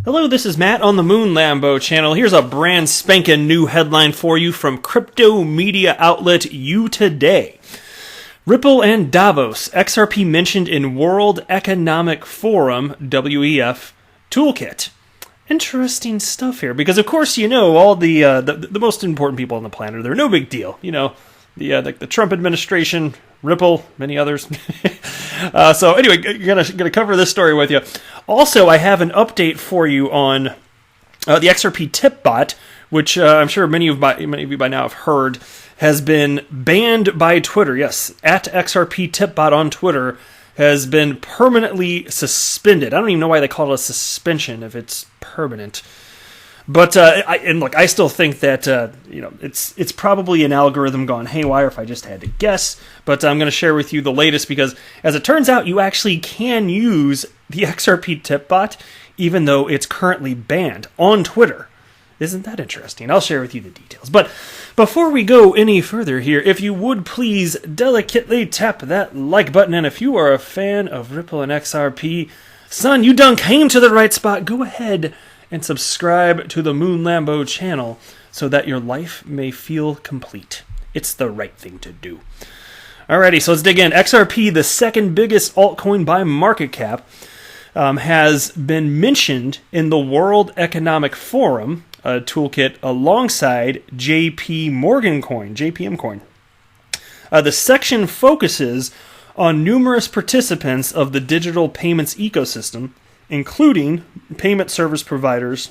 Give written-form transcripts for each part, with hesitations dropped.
Hello, this is Matt on the Moon Lambo channel. Here's a brand spanking new headline for you from crypto media outlet You Today. Ripple and Davos, XRP mentioned in World Economic Forum, WEF, toolkit. Interesting stuff here, because of course you know all the most important people on the planet, they're no big deal. You know, the Trump administration, Ripple, many others. So anyway, gonna cover this story with you. Also, I have an update for you on the XRPTipBot, which I'm sure many of you by now have heard, has been banned by Twitter. Yes, at XRPTipBot on Twitter has been permanently suspended. I don't even know why they call it a suspension if it's permanent. But I still think that it's probably an algorithm gone haywire if I just had to guess. But I'm going to share with you the latest because, as it turns out, you actually can use the XRPTipBot even though it's currently banned on Twitter. Isn't that interesting? I'll share with you the details. But before we go any further here, if you would please delicately tap that like button, and if you are a fan of Ripple and XRP, son, you done came to the right spot. Go ahead and subscribe to the Moon Lambo channel so that your life may feel complete. It's the right thing to do. Alrighty, so let's dig in. XRP, the second biggest altcoin by market cap, has been mentioned in the World Economic Forum toolkit alongside JPM coin. The section focuses on numerous participants of the digital payments ecosystem, including payment service providers,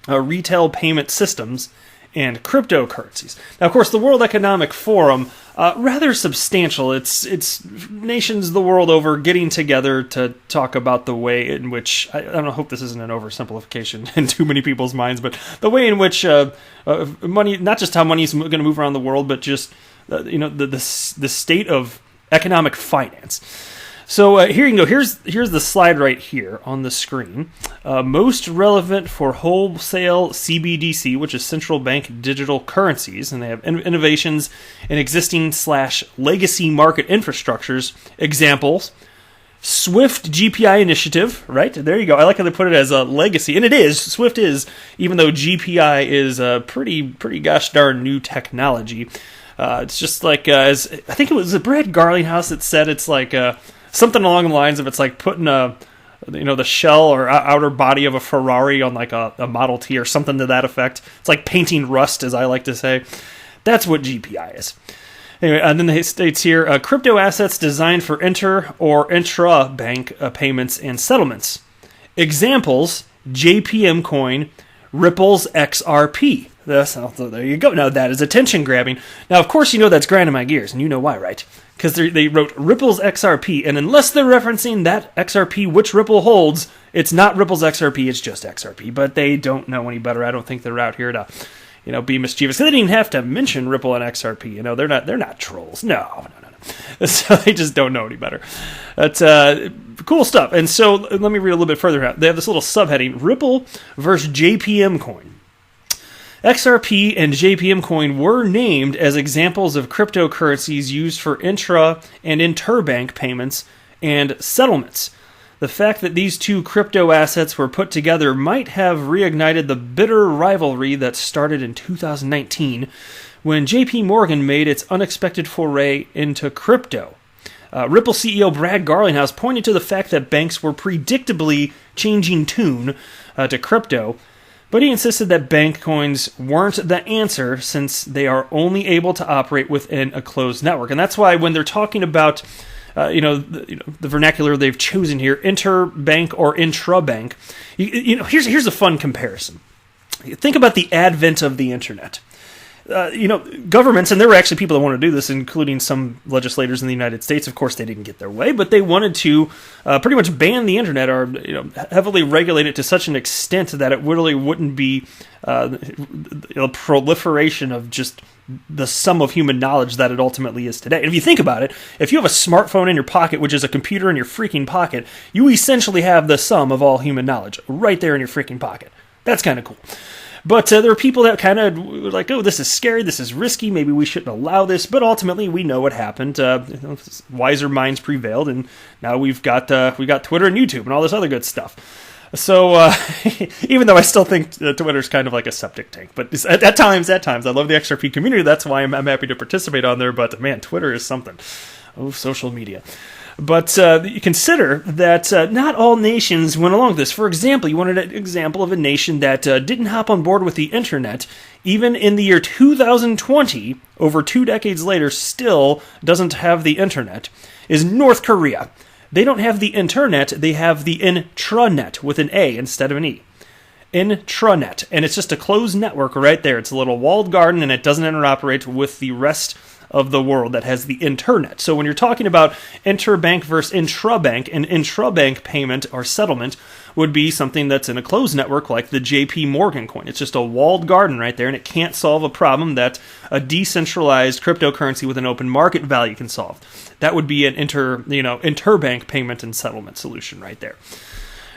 retail payment systems, and cryptocurrencies. Now, of course, the World Economic Forum, rather substantial. It's nations the world over getting together to talk about the way in which, I hope this isn't an oversimplification in too many people's minds, but the way in which money, not just how money is going to move around the world, but just the state of economic finance. So here you can go. Here's the slide right here on the screen. Most relevant for wholesale CBDC, which is central bank digital currencies, and they have innovations in existing/legacy market infrastructures. Examples: Swift GPI initiative. Right there you go. I like how they put it as a legacy, and it is. Swift is, even though GPI is a pretty gosh darn new technology. It's just like as I think it was Brad Garlinghouse that said it's like. Something along the lines of it's like putting the shell or outer body of a Ferrari on like a Model T or something to that effect. It's like painting rust, as I like to say. That's what GPI is. Anyway, and then it states here, crypto assets designed for inter or intra-bank payments and settlements. Examples, JPM coin, Ripple's XRP. There you go. Now that is attention grabbing. Now, of course, you know that's grinding my gears, and you know why, right? Because they wrote Ripple's XRP, and unless they're referencing that XRP which Ripple holds, it's not Ripple's XRP, it's just XRP. But they don't know any better. I don't think they're out here to, be mischievous. They didn't even have to mention Ripple and XRP. They're not trolls. No. So they just don't know any better. That's cool stuff. And so let me read a little bit further. They have this little subheading: Ripple versus JPM coin. XRP and JPM coin were named as examples of cryptocurrencies used for intra and interbank payments and settlements. The fact that these two crypto assets were put together might have reignited the bitter rivalry that started in 2019 when JP Morgan made its unexpected foray into crypto. Ripple CEO Brad Garlinghouse pointed to the fact that banks were predictably changing tune to crypto, but he insisted that bank coins weren't the answer since they are only able to operate within a closed network. And that's why when they're talking about the vernacular they've chosen here, interbank or intrabank, here's a fun comparison. Think about the advent of the internet. Governments, and there were actually people that wanted to do this, including some legislators in the United States. Of course, they didn't get their way, but they wanted to pretty much ban the internet or heavily regulate it to such an extent that it really wouldn't be a proliferation of just the sum of human knowledge that it ultimately is today. And if you think about it, if you have a smartphone in your pocket, which is a computer in your freaking pocket, you essentially have the sum of all human knowledge right there in your freaking pocket. That's kind of cool. But there are people that kind of were like, oh, this is scary, this is risky, maybe we shouldn't allow this. But ultimately, we know what happened. Wiser minds prevailed, and now we've got Twitter and YouTube and all this other good stuff. So even though I still think Twitter's kind of like a septic tank, but at times, I love the XRP community. That's why I'm happy to participate on there. But man, Twitter is something. Oh, social media. But you consider that not all nations went along with this. For example, you wanted an example of a nation that didn't hop on board with the internet, even in the year 2020, over 2 decades later, still doesn't have the internet, is North Korea. They don't have the internet, they have the intranet with an A instead of an E. Intranet. And it's just a closed network right there. It's a little walled garden, and it doesn't interoperate with the rest of the world that has the internet. So when you're talking about interbank versus intrabank, an intrabank payment or settlement would be something that's in a closed network like the JP Morgan coin. It's just a walled garden right there, and it can't solve a problem that a decentralized cryptocurrency with an open market value can solve. That would be an interbank payment and settlement solution right there.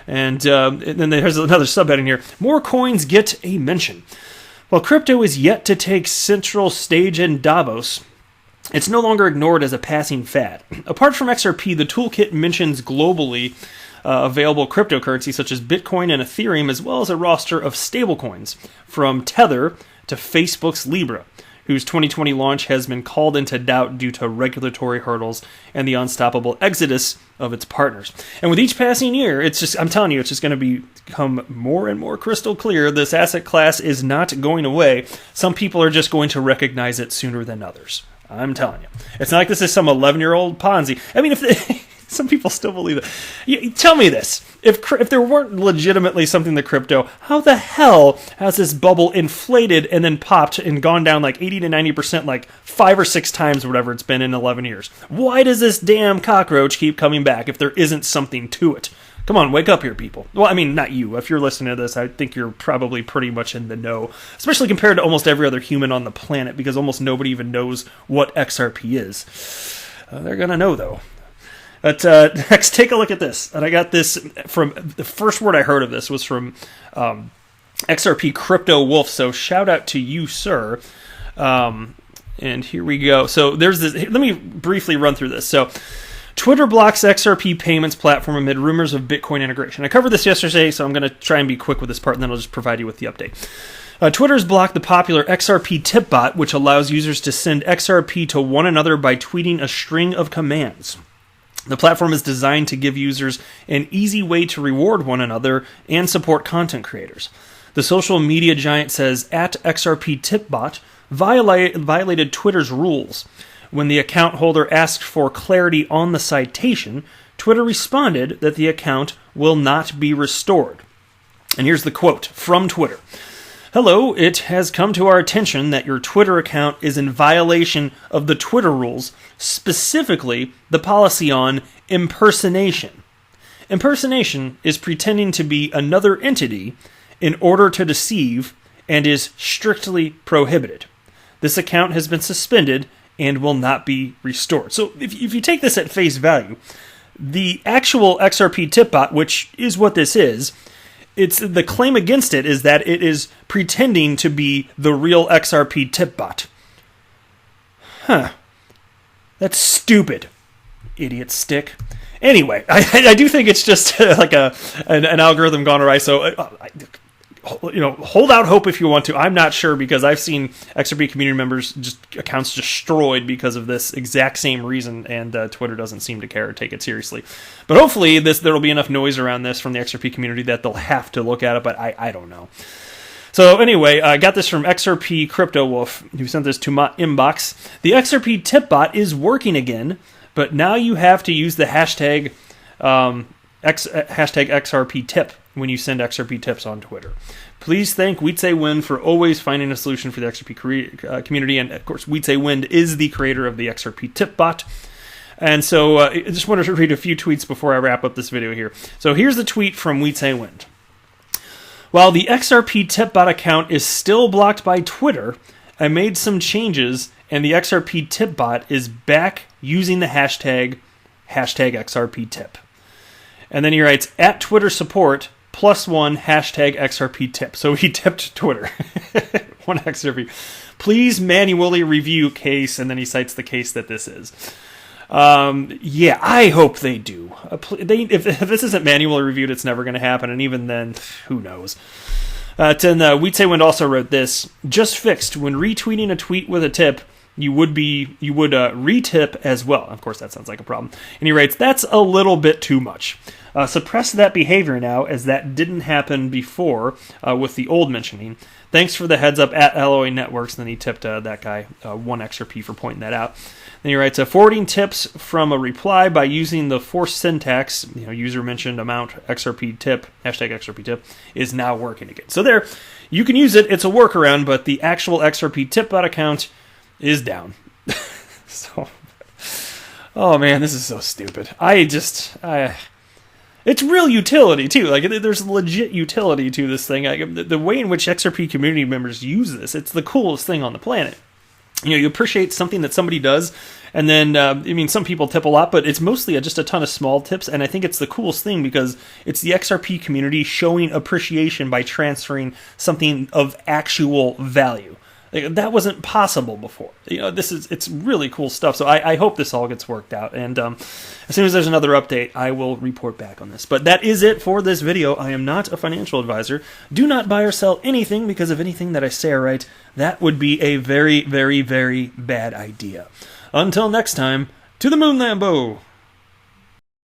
And then there's another subheading here. More coins get a mention. While crypto is yet to take central stage in Davos, it's no longer ignored as a passing fad. Apart from XRP, the toolkit mentions globally available cryptocurrencies such as Bitcoin and Ethereum, as well as a roster of stablecoins, from Tether to Facebook's Libra, whose 2020 launch has been called into doubt due to regulatory hurdles and the unstoppable exodus of its partners. And with each passing year, I'm telling you, it's just going to become more and more crystal clear. This asset class is not going away. Some people are just going to recognize it sooner than others. I'm telling you. It's not like this is some 11-year-old Ponzi. I mean, some people still believe it. Tell me this. If there weren't legitimately something to crypto, how the hell has this bubble inflated and then popped and gone down like 80 to 90%, like 5 or 6 times, whatever it's been in 11 years? Why does this damn cockroach keep coming back if there isn't something to it? Come on, wake up here, people. Well, I mean, not you. If you're listening to this, I think you're probably pretty much in the know, especially compared to almost every other human on the planet, because almost nobody even knows what XRP is. They're going to know, though. But next, take a look at this. And I got this from, the first word I heard of this was from XRP Crypto Wolf, so shout out to you, sir. And here we go. So there's this, let me briefly run through this. So Twitter blocks XRP payments platform amid rumors of Bitcoin integration. I covered this yesterday, so I'm going to try and be quick with this part, and then I'll just provide you with the update. Twitter's blocked the popular XRPTipBot, which allows users to send XRP to one another by tweeting a string of commands. The platform is designed to give users an easy way to reward one another and support content creators. The social media giant says @XRPTipBot violated Twitter's rules. When the account holder asked for clarity on the citation, Twitter responded that the account will not be restored. And here's the quote from Twitter. "Hello, it has come to our attention that your Twitter account is in violation of the Twitter rules, specifically the policy on impersonation. Impersonation is pretending to be another entity in order to deceive and is strictly prohibited. This account has been suspended and will not be restored." So if you take this at face value, the actual XRPTipBot, which is what this is, it's the claim against it is that it is pretending to be the real XRPTipBot. That's stupid, idiot stick. Anyway, I do think it's just like an algorithm gone awry. So hold out hope if you want to. I'm not sure, because I've seen XRP community members just accounts destroyed because of this exact same reason, and Twitter doesn't seem to care or take it seriously. But hopefully there will be enough noise around this from the XRP community that they'll have to look at it, but I don't know. So anyway, I got this from XRP Crypto Wolf, who sent this to my inbox. "The XRPTipBot is working again, but now you have to use the hashtag XRPTip when you send XRP tips on Twitter. Please thank Wind for always finding a solution for the XRP community." And of course, Wind is the creator of the XRPTipBot. And so I just wanted to read a few tweets before I wrap up this video here. So here's the tweet from Wind. "While the XRPTipBot account is still blocked by Twitter, I made some changes and the XRPTipBot is back using the hashtag XRPTip." And then he writes, @Twitter support +1 #XRPTip. So he tipped Twitter. 1 XRP. "Please manually review case," and then he cites the case that this is. Yeah, I hope they do. If this isn't manually reviewed, it's never going to happen, and even then, who knows. We'd Say Wind also wrote this: just fixed. When retweeting a tweet with a tip, you would retip as well. Of course, that sounds like a problem. And he writes, that's a little bit too much. Suppress that behavior now, as that didn't happen before with the old mentioning. Thanks for the heads up at Alloy Networks. And then he tipped that guy 1 XRP for pointing that out. Then he writes, forwarding tips from a reply by using the forced syntax, user mentioned amount XRP tip, hashtag XRP tip, is now working again. So there, you can use it. It's a workaround, but the actual XRPTipBot account is down. So, oh man, this is so stupid. It's real utility too. Like, there's legit utility to this thing. The way in which XRP community members use this, it's the coolest thing on the planet. You appreciate something that somebody does, and then, some people tip a lot, but it's mostly just a ton of small tips, and I think it's the coolest thing because it's the XRP community showing appreciation by transferring something of actual value. That wasn't possible before. It's really cool stuff. So I hope this all gets worked out. And as soon as there's another update, I will report back on this. But that is it for this video. I am not a financial advisor. Do not buy or sell anything, because if anything that I say or write, that would be a very, very, very bad idea. Until next time, to the moon, Lambo!